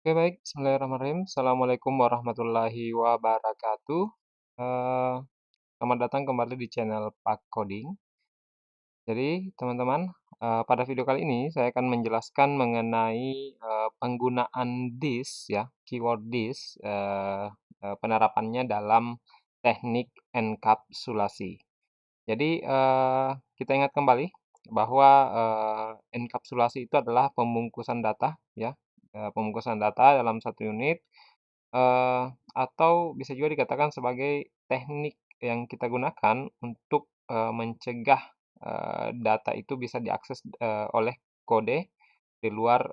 Oke baik, bismillahirrahmanirrahim. Assalamualaikum warahmatullahi wabarakatuh. Eee, Selamat datang kembali di channel Pak Coding. Jadi teman-teman, pada video kali ini saya akan menjelaskan mengenai, penggunaan this ya, keyword this, penerapannya dalam teknik enkapsulasi. Jadi, kita ingat kembali bahwa, enkapsulasi itu adalah pembungkusan data ya, pembungkusan data dalam satu unit. Atau bisa juga dikatakan sebagai teknik yang kita gunakan untuk, mencegah, data itu bisa diakses, oleh kode di luar,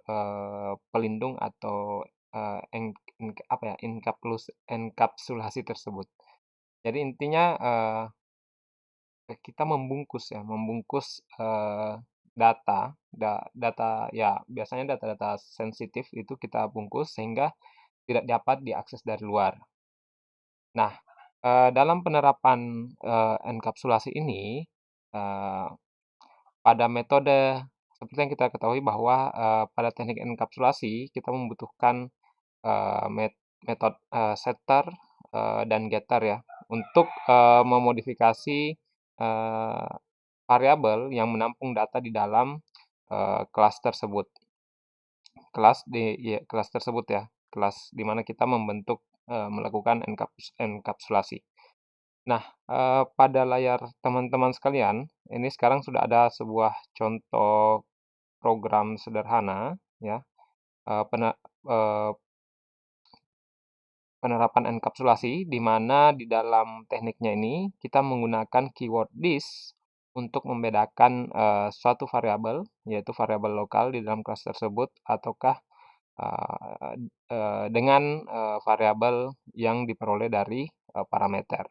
pelindung atau, apa ya, enkapsulasi tersebut. Jadi intinya, kita membungkus ya, membungkus, data ya biasanya data-data sensitif itu kita bungkus sehingga tidak dapat diakses dari luar. Nah, dalam penerapan, enkapsulasi ini, eee, pada metode seperti yang kita ketahui bahwa, pada teknik enkapsulasi kita membutuhkan, metode, setter, dan getter ya, untuk, memodifikasi, variabel yang menampung data di dalam, kelas tersebut. Kelas tersebut ya, kelas di mana kita melakukan enkapsulasi. Nah, pada layar teman-teman sekalian, ini sekarang sudah ada sebuah contoh program sederhana ya, eee, pene eee, penerapan enkapsulasi di mana di dalam tekniknya ini kita menggunakan keyword this untuk membedakan, suatu variabel, yaitu variabel lokal di dalam kelas tersebut ataukah, dengan, variabel yang diperoleh dari, parameter.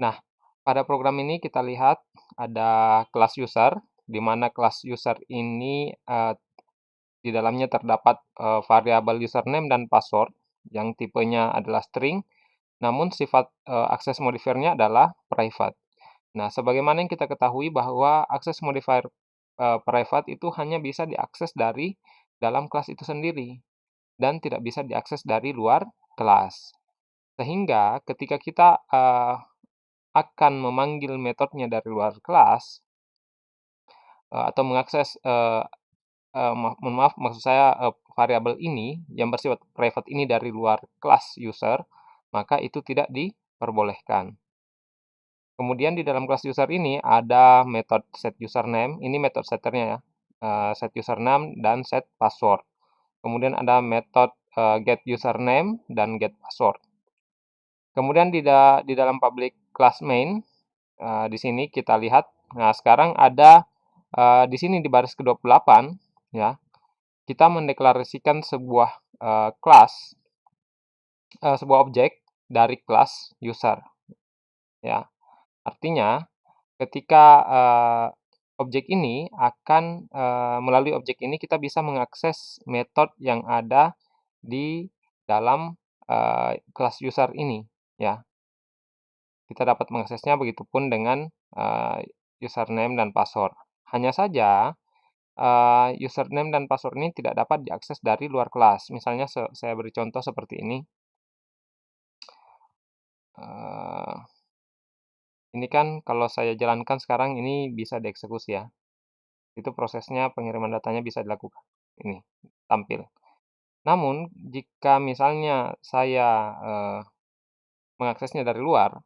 Nah, pada program ini kita lihat ada kelas user, di mana kelas user ini, di dalamnya terdapat, variabel username dan password yang tipenya adalah string, namun sifat, akses modifiernya adalah private. Nah, sebagaimana yang kita ketahui bahwa akses modifier, private itu hanya bisa diakses dari dalam kelas itu sendiri dan tidak bisa diakses dari luar kelas. Sehingga ketika kita, akan memanggil metodenya dari luar kelas, atau mengakses, mohon maaf maksud saya, variabel ini yang bersifat private ini dari luar kelas user, maka itu tidak diperbolehkan. Kemudian di dalam kelas user ini ada metode setUsername, ini metode setternya ya, setUsername dan setPassword. Kemudian ada metode, getUsername dan getPassword. Kemudian di dalam public class main, di sini kita lihat, nah sekarang ada, di sini di baris ke-28 ya, kita mendeklarasikan sebuah, sebuah objek dari kelas user ya. Artinya ketika, objek ini akan, melalui objek ini kita bisa mengakses metode yang ada di dalam, kelas user ini ya. Kita dapat mengaksesnya, begitupun dengan, username dan password. Hanya saja, username dan password ini tidak dapat diakses dari luar kelas. Misalnya saya beri contoh seperti ini. Ini kan kalau saya jalankan sekarang ini bisa dieksekusi ya. Itu prosesnya pengiriman datanya bisa dilakukan. Ini, tampil. Namun, jika misalnya saya, mengaksesnya dari luar,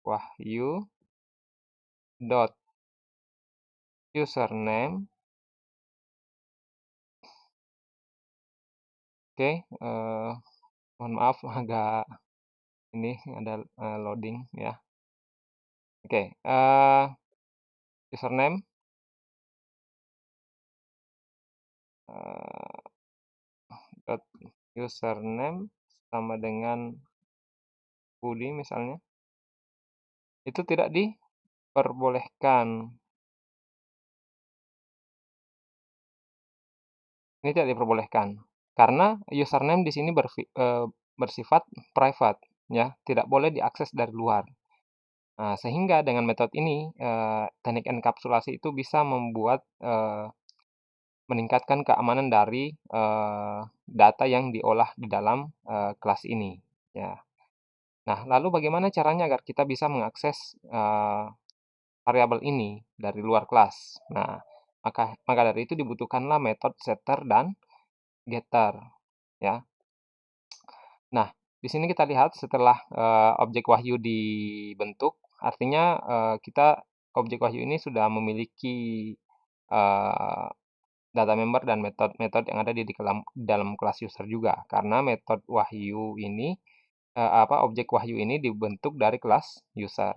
wahyu.username, oke, mohon maaf agak ini ada, loading ya. Oke, username, dot username sama dengan Budi misalnya, itu tidak diperbolehkan. Ini tidak diperbolehkan karena username di sini bersifat private ya, tidak boleh diakses dari luar. Nah, sehingga dengan metode ini, teknik enkapsulasi itu bisa membuat, meningkatkan keamanan dari data yang diolah di dalam kelas ini. Ya. Nah, lalu bagaimana caranya agar kita bisa mengakses variabel ini dari luar kelas? Nah, maka dari itu dibutuhkanlah metode setter dan getter. Ya. Nah, di sini kita lihat setelah objek wahyu dibentuk, artinya objek wahyu ini sudah memiliki eh, data member dan metode-metode yang ada di dalam kelas user juga, karena metode wahyu ini objek wahyu ini dibentuk dari kelas user.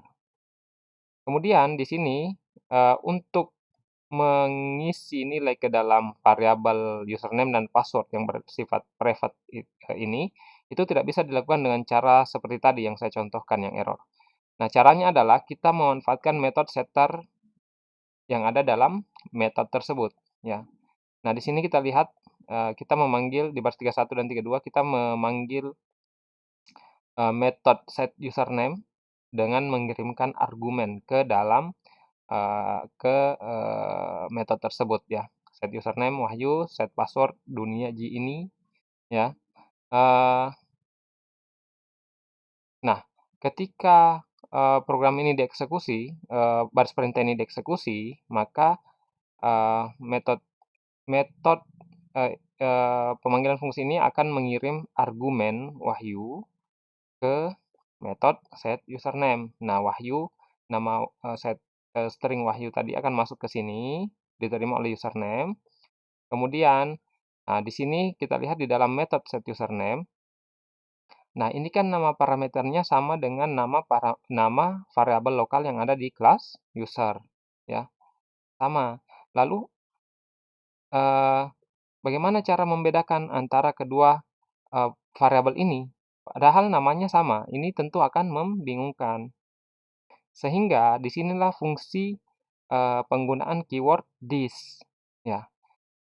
Kemudian di sini untuk mengisi nilai ke dalam variabel username dan password yang bersifat private ini, itu tidak bisa dilakukan dengan cara seperti tadi yang saya contohkan yang error. Nah, caranya adalah kita memanfaatkan metode setter yang ada dalam metode tersebut, ya. Nah, di sini kita lihat kita memanggil di baris 31 dan 32 kita memanggil metode set username dengan mengirimkan argumen ke dalam metode tersebut ya. Set username Wahyu, set password dunia Ji ini ya. Nah, ketika program ini dieksekusi, baris perintah ini dieksekusi, maka metode metode pemanggilan fungsi ini akan mengirim argumen Wahyu ke metode set username. Nah, Wahyu nama string Wahyu tadi akan masuk ke sini, diterima oleh username. Kemudian, nah di sini kita lihat di dalam metode set username. Nah, ini kan nama parameternya sama dengan nama variabel lokal yang ada di kelas user, ya. Sama. Lalu bagaimana cara membedakan antara kedua variabel ini? Padahal namanya sama, ini tentu akan membingungkan. Sehingga disinilah fungsi penggunaan keyword this. Ya,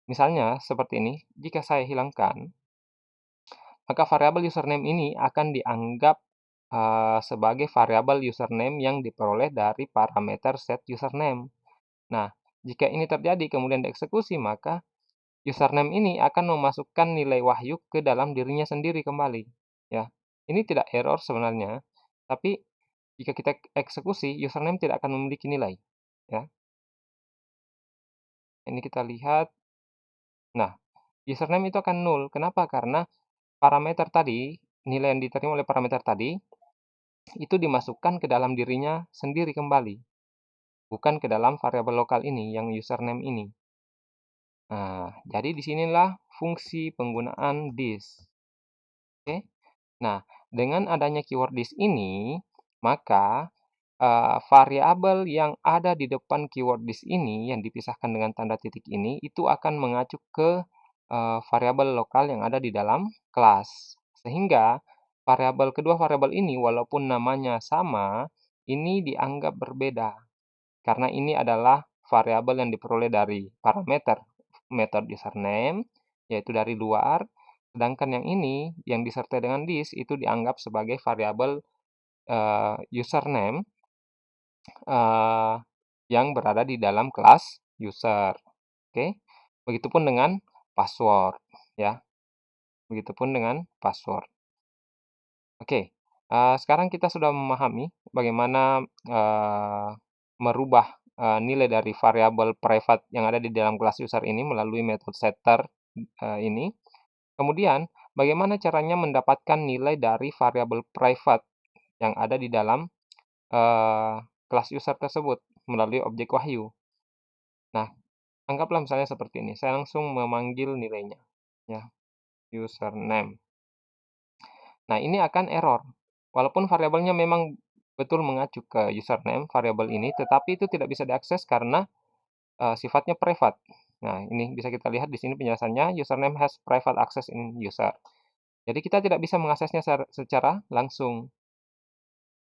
misalnya seperti ini, jika saya hilangkan, maka variabel username ini akan dianggap sebagai variabel username yang diperoleh dari parameter set username. Nah, jika ini terjadi kemudian dieksekusi, maka username ini akan memasukkan nilai Wahyu ke dalam dirinya sendiri kembali. Ya, ini tidak error sebenarnya, tapi jika kita eksekusi, username tidak akan memiliki nilai. Ya, ini kita lihat. Nah, username itu akan nol. Kenapa? Karena parameter tadi, nilai yang diterima oleh parameter tadi, itu dimasukkan ke dalam dirinya sendiri kembali. Bukan ke dalam variabel lokal ini, yang username ini. Nah, jadi disinilah fungsi penggunaan this. Oke. Nah, dengan adanya keyword this ini, maka variabel yang ada di depan keyword this ini, yang dipisahkan dengan tanda titik ini, itu akan mengacu ke variabel lokal yang ada di dalam kelas. Sehingga kedua variabel ini, walaupun namanya sama, ini dianggap berbeda. Karena ini adalah variabel yang diperoleh dari parameter metode username, yaitu dari luar, sedangkan yang ini yang disertai dengan this itu dianggap sebagai variabel username yang berada di dalam kelas user. Oke. Begitupun dengan password ya. Begitupun dengan password. Oke. Sekarang kita sudah memahami bagaimana merubah nilai dari variabel private yang ada di dalam kelas user ini melalui metode setter ini. Kemudian, bagaimana caranya mendapatkan nilai dari variabel private yang ada di dalam kelas user tersebut melalui objek Wahyu. Nah, anggaplah misalnya seperti ini. Saya langsung memanggil nilainya, ya, username. Nah, ini akan error. Walaupun variabelnya memang betul mengacu ke username, variabel ini, tetapi itu tidak bisa diakses karena sifatnya private. Nah, ini bisa kita lihat di sini penjelasannya, username has private access in user. Jadi kita tidak bisa mengaksesnya secara langsung.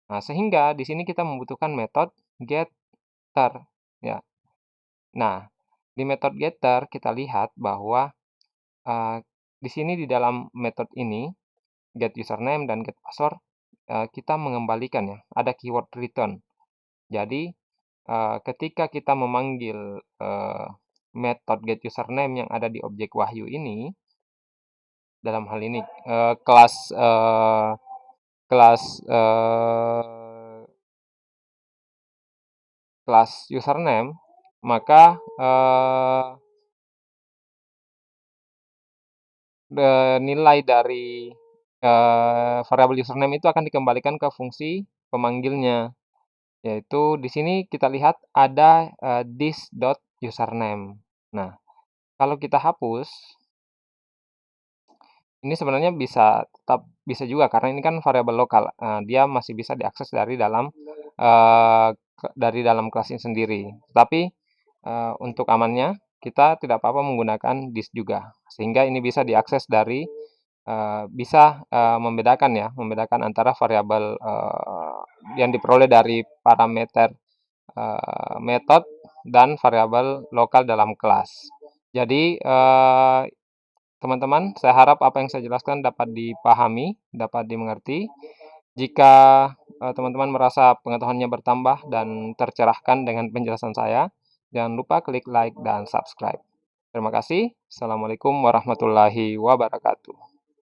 Nah, sehingga di sini kita membutuhkan metode getter, ya. Nah, di metode getter kita lihat bahwa di sini di dalam metode ini get username dan get password kita mengembalikan ya, ada keyword return. Jadi ketika kita memanggil method getUsername yang ada di objek Wahyu ini, dalam hal ini kelas username, maka nilai dari variabel username itu akan dikembalikan ke fungsi pemanggilnya, yaitu di sini kita lihat ada this.username. Nah, kalau kita hapus, ini sebenarnya tetap bisa juga karena ini kan variabel lokal. Dia masih bisa diakses dari dalam kelas ini sendiri. Tapi untuk amannya kita tidak apa-apa menggunakan this juga, sehingga ini bisa diakses dari bisa membedakan antara variabel yang diperoleh dari parameter method dan variabel lokal dalam kelas. Jadi teman-teman, saya harap apa yang saya jelaskan dapat dipahami, dapat dimengerti. Jika teman-teman merasa pengetahuannya bertambah dan tercerahkan dengan penjelasan saya, jangan lupa klik like dan subscribe. Terima kasih. Assalamualaikum warahmatullahi wabarakatuh.